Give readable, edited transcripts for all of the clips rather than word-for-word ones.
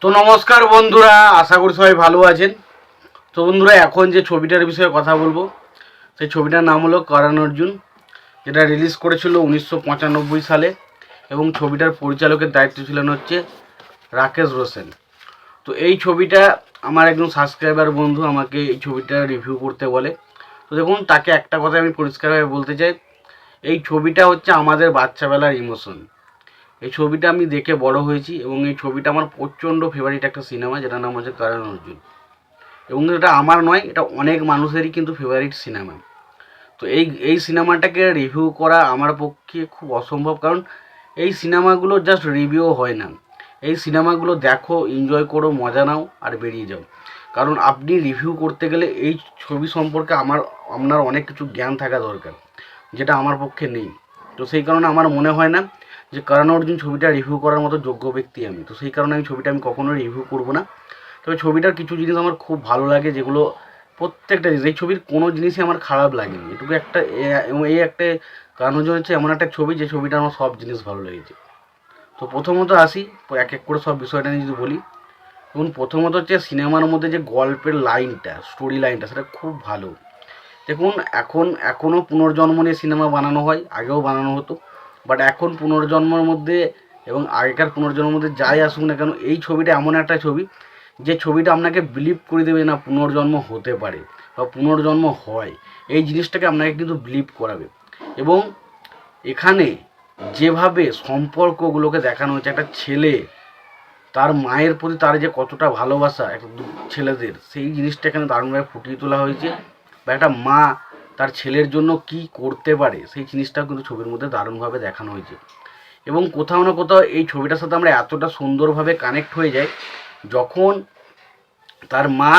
তো নমস্কার বন্ধুরা, আশা করি সবাই ভালো আছেন। তো বন্ধুরা, এখন যে ছবিটার বিষয়ে কথা বলবো সেই ছবিটার নাম হলো করণ অর্জুন, যেটা রিলিজ করেছিল 1995 সালে এবং ছবিটার পরিচালকের দায়িত্ব ছিলেন হচ্ছে রাকেশ রোশন। তো এই ছবিটা আমার একজন সাবস্ক্রাইবার বন্ধু আমাকে এই ছবিটা রিভিউ করতে বলে। তো দেখুন, তাকে একটা কথা আমি পরিষ্কারভাবে বলতে চাই, এই ছবিটা হচ্ছে আমাদের বাচ্চাবেলার ইমোশন। এই ছবিটা আমি দেখে বড় হয়েছি এবং এই ছবিটা আমার প্রচণ্ড ফেভারিট একটা সিনেমা, যেটার নাম হচ্ছে করণ অর্জুন। এবং এটা আমার নয়, এটা অনেক মানুষেরই কিন্তু ফেভারিট সিনেমা। তো এই সিনেমাটাকে রিভিউ করা আমার পক্ষে খুব অসম্ভব, কারণ এই সিনেমাগুলো জাস্ট রিভিউ হয় না। এই সিনেমাগুলো দেখো, এনজয় করো, মজা নাও আর বেরিয়ে যাও। কারণ আপনি রিভিউ করতে গেলে এই ছবি সম্পর্কে আপনার অনেক কিছু জ্ঞান থাকা দরকার, যেটা আমার পক্ষে নেই। তো সেই কারণে আমার মনে হয় না যে করণ অর্জুন ছবিটা রিভিউ করার মতো যোগ্য ব্যক্তি আমি। তো সেই কারণে ছবিটা আমি কখনোই রিভিউ করবো না। তবে ছবিটার কিছু জিনিস আমার খুব ভালো লাগে, যেগুলো প্রত্যেকটা জিনিস, এই ছবির কোনো জিনিসই আমার খারাপ লাগেনি। এটুকু একটা এবং এই একটা কারণ হচ্ছে এমন একটা ছবি, যে ছবিটা আমার সব জিনিস ভালো লেগেছে। তো প্রথমত আসি, এক এক করে সব বিষয়টা নিয়ে যদি বলি। এবং প্রথমত হচ্ছে সিনেমার মধ্যে যে গল্পের লাইনটা, স্টোরি লাইনটা, সেটা খুব ভালো। দেখুন, এখনও পুনর্জন্ম নিয়ে সিনেমা বানানো হয়, আগেও বানানো হতো। বাট এখন পুনর্জন্মের মধ্যে এবং আগেকার পুনর্জন্মের মধ্যে যাই আসুক না কেন, এই ছবিটা এমন একটা ছবি যে ছবিটা আপনাকে বিলিভ করে দেবে না পুনর্জন্ম হতে পারে বা পুনর্জন্ম হয়। এই জিনিসটাকে আপনাকে কিন্তু বিলিভ করাবে। এবং এখানে যেভাবে সম্পর্কগুলোকে দেখানো হয়েছে, একটা ছেলে তার মায়ের প্রতি তার যে কতটা ভালোবাসা একটা ছেলেদের, সেই জিনিসটা এখানে দারুণভাবে ফুটিয়ে তোলা হয়েছে। বা একটা মা তার ছেলের জন্য কি করতে পারে, সেই জিনিসটাও কিন্তু ছবির মধ্যে দারুণভাবে দেখানো হয়েছে। এবং কোথাও না কোথাও এই ছবিটার সাথে আমরা এতটা সুন্দরভাবে কানেক্ট হয়ে যাই, যখন তার মা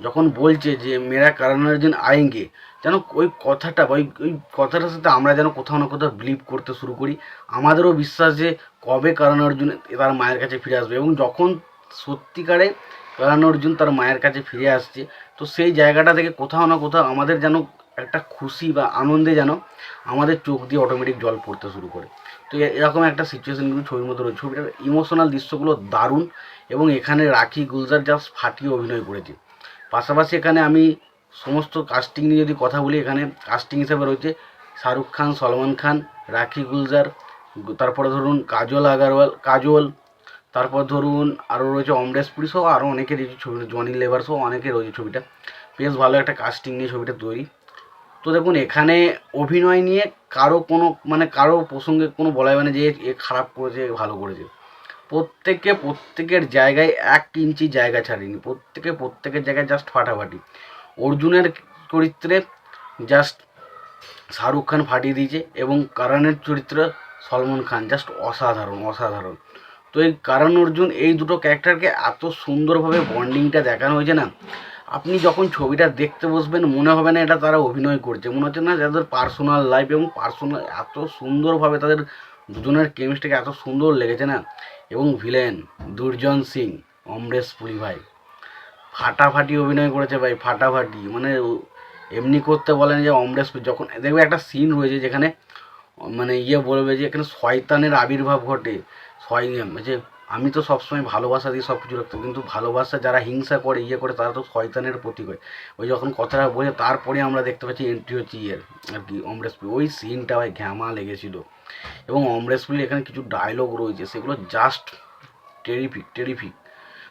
যখন বলছে যে মেরা করণ অর্জুন আয়েঙ্গে, যেন ওই কথাটা ওই ওই কথাটার সাথে আমরা যেন কোথাও না কোথাও বিলিভ করতে শুরু করি। আমাদেরও বিশ্বাস যে কবে করণ অর্জুন তার মায়ের কাছে ফিরে আসবে। এবং যখন সত্যিকারে করণ অর্জুন তার মায়ের কাছে ফিরে আসছে, তো সেই জায়গাটা থেকে কোথাও না কোথাও আমাদের যেন একটা খুশি বা আনন্দে যেন আমাদের চোখ দিয়ে অটোমেটিক জল পড়তে শুরু করে। তো এরকম একটা সিচুয়েশন কিন্তু ছবির মধ্যে রয়েছে। ছবিটার ইমোশনাল দৃশ্যগুলো দারুণ এবং এখানে রাখি গুলজার জাস্ট ফাটিয়ে অভিনয় করেছে। পাশাপাশি এখানে আমি সমস্ত কাস্টিং নিয়ে যদি কথা বলি, এখানে কাস্টিং হিসাবে রয়েছে শাহরুখ খান, সলমান খান, রাখি গুলজার, তারপরে ধরুন কাজল, তারপর ধরুন আরও রয়েছে অমরেশ পুরী সহ আরও অনেকের এই ছবি, জনি লেবার সহ অনেকে রয়েছে। ছবিটা বেশ ভালো একটা কাস্টিং নিয়ে ছবিটা তৈরি। তো দেখুন, এখানে অভিনয় নিয়ে কারো প্রসঙ্গে কোনো বলা যাবে না যে এ খারাপ করেছে, ভালো করেছে। প্রত্যেকের জায়গায় 1 ইঞ্চি জায়গা ছাড়েনি। প্রত্যেকের জায়গায় জাস্ট ফাটাফাটি। অর্জুনের চরিত্রে জাস্ট শাহরুখ খান ফাটিয়ে দিয়েছে এবং করণের চরিত্রে সলমান খান জাস্ট অসাধারণ। তো এই করণ অর্জুন এই দুটো ক্যারেক্টারকে এত সুন্দরভাবে বন্ডিংটা দেখানো হয়েছে না, আপনি যখন ছবিটা দেখতে বসবেন মনে হবে না এটা তারা অভিনয় করছে, মনে হচ্ছে না যাদের পার্সোনাল লাইফ এবং পার্সোনাল এত সুন্দরভাবে তাদের দুজনের কেমিস্ট্রিকে এত সুন্দর লেগেছে না। এবং ভিলেন দুর্জন সিং, অমরেশ পুরী ভাই ফাটাফাটি অভিনয় করেছে ভাই, ফাটাফাটি। মানে এমনি করতে বলেন যে অমরেশ পুরী, যখন দেখবে একটা সিন রয়েছে যেখানে মানে বলবে যে এখানে শয়তানের আবির্ভাব ঘটে, যে আমি তো সবসময় ভালোবাসা দিয়ে সব কিছু রাখতাম, কিন্তু ভালোবাসা যারা হিংসা করে করে তারা তো শয়তানের প্রতীক হয়। ওই যখন কথাটা বলে তারপরে আমরা দেখতে পাচ্ছি এন্ট্রি হচ্ছে আর কি অমরেশ পুরী, ওই সিনটা ভাই ঘ্যামা লেগেছিল। এবং অমরেশ পুরীর এখানে কিছু ডায়লগ রয়েছে, সেগুলো জাস্ট টেরিফিক।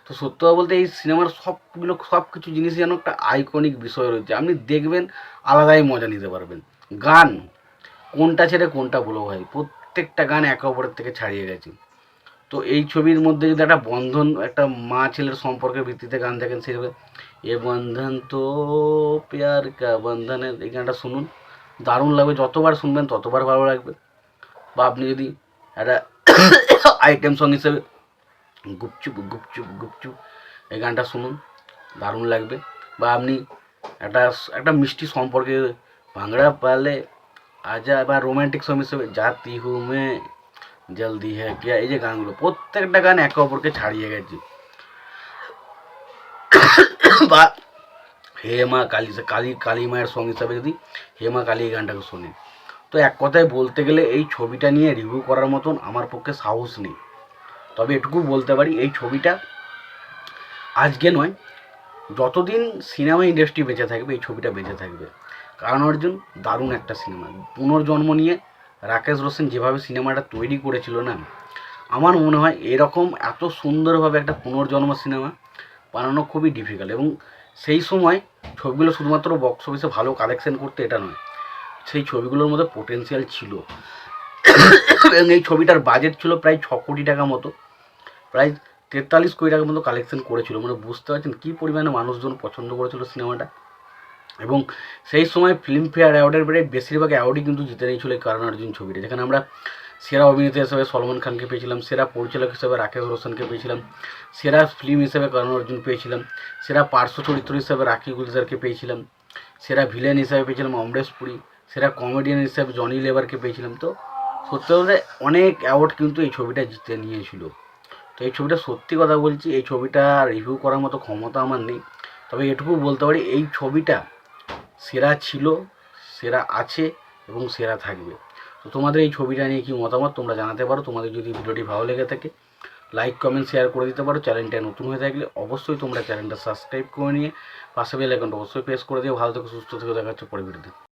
তো সত্যি কথা বলতে এই সিনেমার সব কিছু জিনিস যেন একটা আইকনিক বিষয় রয়েছে, আপনি দেখবেন আলাদাই মজা নিতে পারবেন। গান কোনটা ছেড়ে কোনটা বলো ভাই, প্রত্যেকটা গান একে অপরের থেকে ছাড়িয়ে গেছে। তো এই ছবির মধ্যে যদি একটা বন্ধন, একটা মা ছেলের সম্পর্কের ভিত্তিতে গান দেখেন, সেভাবে এ বন্ধন তো প্যার কা বন্ধনের এই গানটা শুনুন, দারুণ লাগবে। যতবার শুনবেন ততবার ভালো লাগবে। বা আপনি যদি একটা আইটেম সং হিসেবে গুপচুপ গুপচুপ গুপচুপ এই গানটা শুনুন, দারুণ লাগবে। বা আপনি একটা একটা মিষ্টি সম্পর্কে ভাংড়া পালে আজা, বা রোম্যান্টিক সং হিসেবে জাতি হু মে জলদি হ্যাঁ কিয়া, এই যে গানগুলো প্রত্যেকটা গান একে অপরকে ছাড়িয়ে গেছে। বা হে মা কালী মায়ের সং হিসাবে যদি হে মা কালী এই গানটাকে শোনে। তো এক কথায় বলতে গেলে এই ছবিটা নিয়ে রিভিউ করার মতন আমার পক্ষে সাহস নেই। তবে এটুকু বলতে পারি, এই ছবিটা আজকে নয়, যতদিন সিনেমা ইন্ডাস্ট্রি বেঁচে থাকবে এই ছবিটা বেঁচে থাকবে। কারণ অর্জুন দারুণ একটা সিনেমা, পুনর্জন্ম নিয়ে রাকেশ রোশন যেভাবে সিনেমাটা তৈরি করেছিল না, আমার মনে হয় এরকম এত সুন্দরভাবে একটা পুনর্জন্ম সিনেমা বানানো খুবই ডিফিকাল্ট। এবং সেই সময় ছবিগুলো শুধুমাত্র বক্স অফিসে ভালো কালেকশন করতে এটা নয়, সেই ছবিগুলোর মধ্যে পোটেনশিয়াল ছিল। এবং এই ছবিটার বাজেট ছিল প্রায় 6 কোটি টাকা মতো, প্রায় 43 কোটি টাকার মতো কালেকশন করেছিল। মানে বুঝতে পারছেন কী পরিমাণে মানুষজন পছন্দ করেছিল সিনেমাটা। এবং সেই সময় ফিল্মফেয়ার অ্যাওয়ার্ডের প্রায় বেশিরভাগ অ্যাওয়ার্ডই কিন্তু জিতে নিয়েছিল এই কারণ অর্জুন ছবিটা, যেখানে আমরা সেরা অভিনেতা হিসেবে সলমান খানকে পেয়েছিলাম, সেরা পরিচালক হিসেবে রাকেশ রোশনকে পেয়েছিলাম, সেরা ফিল্ম হিসেবে কারণ অর্জুন পেয়েছিলাম, সেরা পার্শ্ব চরিত্র হিসেবে রাখি গুলজারকে পেয়েছিলাম, সেরা ভিলেন হিসেবে পেয়েছিলাম অমরেশ পুরী, সেরা কমেডিয়ান হিসেবে জনি লেবারকে পেয়েছিলাম। তো সত্যি বলতে অনেক অ্যাওয়ার্ড কিন্তু এই ছবিটা জিতে নিয়েছিল। তো এই ছবিটা সত্যি কথা বলছি, এই ছবিটা রিভিউ করার মতো ক্ষমতা আমার নেই, তবে এটুকু বলতে পারি এই ছবিটা সেরা ছিল, সেরা আছে এবং সেরা থাকবে। তো তোমাদের এই ছবিটা নিয়ে কী মতামত তোমরা জানাতে পারো। তোমাদের যদি ভিডিওটি ভালো লেগে থাকে লাইক কমেন্ট শেয়ার করে দিতে পারো। চ্যানেলটা নতুন হয়ে থাকলে অবশ্যই তোমরা চ্যানেলটা সাবস্ক্রাইব করে নিয়ে পাশে বেল আইকনটা অবশ্যই প্রেস করে দিও। ভালো থেকে সুস্থ থেকে দেখা হচ্ছে পরে ভিডিওতে।